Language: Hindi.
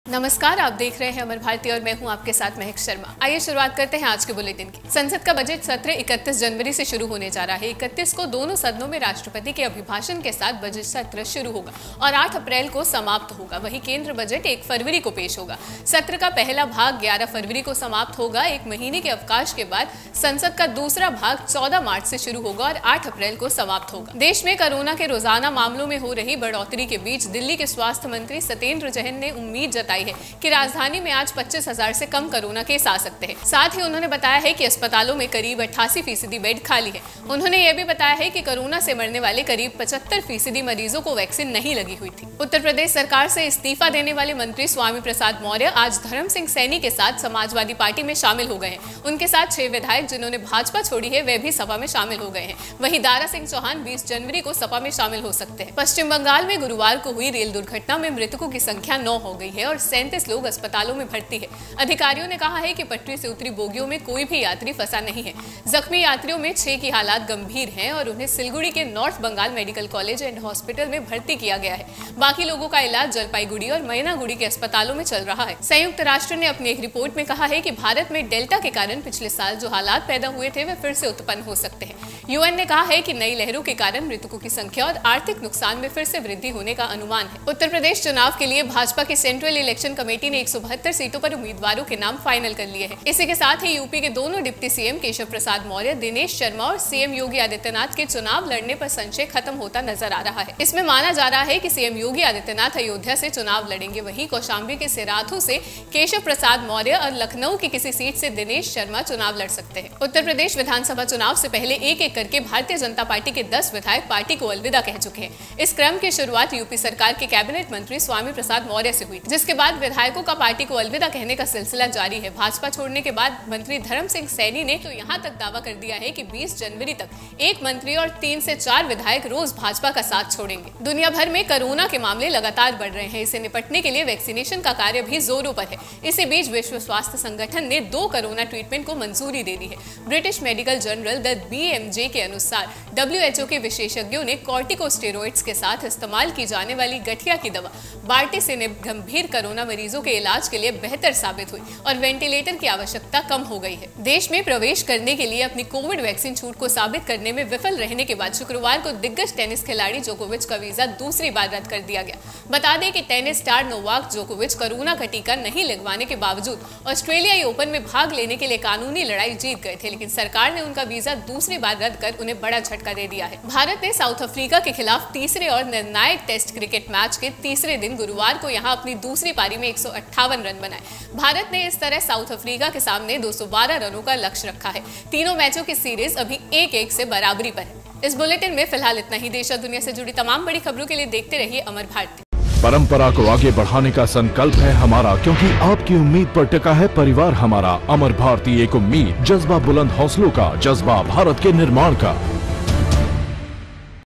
नमस्कार, आप देख रहे हैं अमर भारती और मैं हूं आपके साथ महक शर्मा। आइए शुरुआत करते हैं आज के बुलेटिन की। संसद का बजट सत्र 31 जनवरी से शुरू होने जा रहा है। 31 को दोनों सदनों में राष्ट्रपति के अभिभाषण के साथ बजट सत्र शुरू होगा और 8 अप्रैल को समाप्त होगा। वहीं केंद्र बजट 1 फरवरी को पेश होगा। सत्र का पहला भाग 11 फरवरी को समाप्त होगा। 1 महीने के अवकाश के बाद संसद का दूसरा भाग 14 मार्च से शुरू होगा और 8 अप्रैल को समाप्त होगा। देश में कोरोना के रोजाना मामलों में हो रही बढ़ोतरी के बीच दिल्ली के स्वास्थ्य मंत्री सत्येंद्र जैन ने उम्मीद जताई है कि राजधानी में आज 25,000 से कम कोरोना केस आ सकते हैं। साथ ही उन्होंने बताया है कि अस्पतालों में करीब 88% बेड खाली है। उन्होंने यह भी बताया है कि कोरोना से मरने वाले करीब 75% मरीजों को वैक्सीन नहीं लगी हुई थी। उत्तर प्रदेश सरकार से इस्तीफा देने वाले मंत्री स्वामी प्रसाद मौर्य आज धर्म सिंह सैनी के साथ समाजवादी पार्टी में शामिल हो गए हैं। उनके साथ 6 विधायक जिन्होंने भाजपा छोड़ी है वे भी सपा में शामिल हो गए हैं। वहीं दारा सिंह चौहान 20 जनवरी को सपा में शामिल हो सकते हैं। पश्चिम बंगाल में गुरुवार को हुई रेल दुर्घटना में मृतकों की संख्या 9 हो गई है और 37 लोग अस्पतालों में भर्ती है। अधिकारियों ने कहा है कि पटरी से उतरी बोगियों में कोई भी यात्री फंसा नहीं है। जख्मी यात्रियों में 6 की हालात गंभीर हैं और उन्हें सिलगुड़ी के North Bengal Medical College and Hospital में भर्ती किया गया है। बाकी लोगों का इलाज जलपाईगुड़ी और मैनागुड़ी के अस्पतालों में चल रहा है। संयुक्त राष्ट्र ने अपनी एक रिपोर्ट में कहा है कि भारत में डेल्टा के कारण पिछले साल जो हालात पैदा हुए थे वे फिर से उत्पन्न हो सकते हैं। यूएन ने कहा है कि नई लहरों के कारण मृतकों की संख्या और आर्थिक नुकसान में फिर से वृद्धि होने का अनुमान है। उत्तर प्रदेश चुनाव के लिए भाजपा की सेंट्रल इलेक्शन कमेटी ने 172 सीटों पर उम्मीदवारों के नाम फाइनल कर लिए हैं। इसी के साथ ही यूपी के दोनों डिप्टी सीएम केशव प्रसाद मौर्य, दिनेश शर्मा और सीएम योगी आदित्यनाथ के चुनाव लड़ने पर संशय खत्म होता नजर आ रहा है। इसमें माना जा रहा है कि सीएम योगी आदित्यनाथ अयोध्या से चुनाव लड़ेंगे। वहीं कौशाम्बी के सिराथू से केशव प्रसाद मौर्य और लखनऊ की किसी सीट से दिनेश शर्मा चुनाव लड़ सकते हैं। उत्तर प्रदेश विधानसभा चुनाव से पहले एक एक करके भारतीय जनता पार्टी के 10 विधायक पार्टी को अलविदा कह चुके हैं। इस क्रम की शुरुआत यूपी सरकार के कैबिनेट मंत्री स्वामी प्रसाद मौर्य से हुई, जिसके बाद विधायकों का पार्टी को अलविदा कहने का सिलसिला जारी है। भाजपा छोड़ने के बाद मंत्री धर्म सिंह सैनी ने तो यहां तक दावा कर दिया है कि 20 जनवरी तक एक मंत्री और 3 से 4 विधायक रोज भाजपा का साथ छोड़ेंगे। दुनिया भर में कोरोना के मामले लगातार बढ़ रहे हैं। इसे निपटने के लिए वैक्सीनेशन का कार्य भी जोरों पर है। इसी बीच विश्व स्वास्थ्य संगठन ने 2 कोरोना ट्रीटमेंट को मंजूरी दे दी है। British medical journal the BMJ के अनुसार WHO के विशेषज्ञों ने कॉर्टिकोस्टेरॉइड्स के साथ इस्तेमाल की जाने वाली गठिया की दवा बार्टिसिनिब गंभीर कोरोना मरीजों के इलाज के लिए बेहतर साबित हुई और वेंटिलेटर की आवश्यकता कम हो गई है। देश में प्रवेश करने के लिए अपनी कोविड वैक्सीन छूट को साबित करने में विफल रहने के बाद शुक्रवार को दिग्गज टेनिस खिलाड़ी जोकोविच का वीजा दूसरी बार रद्द कर दिया गया। बता दें कि टेनिस स्टार नोवाक जोकोविच कोरोना का टीका नहीं लगवाने के बावजूद ऑस्ट्रेलियाई ओपन में भाग लेने के लिए कानूनी लड़ाई जीत गए थे, लेकिन सरकार ने उनका वीजा दूसरी बार रद्द कर उन्हें बड़ा झटका दे दिया है। भारत ने साउथ अफ्रीका के खिलाफ तीसरे और निर्णायक टेस्ट क्रिकेट मैच के तीसरे दिन गुरुवार को यहां अपनी दूसरी पारी में 158 रन बनाए। भारत ने इस तरह साउथ अफ्रीका के सामने 212 रनों का लक्ष्य रखा है। तीनों मैचों की सीरीज अभी 1-1 से बराबरी पर है। इस बुलेटिन में फिलहाल इतना ही। देश और दुनिया से जुड़ी तमाम बड़ी खबरों के लिए देखते रहिए अमर भारती। परंपरा को आगे बढ़ाने का संकल्प है हमारा, क्योंकि आपकी उम्मीद पर टिका है परिवार हमारा। अमर भारती एक उम्मीद, जज्बा बुलंद हौसलों का, जज्बा भारत के निर्माण का।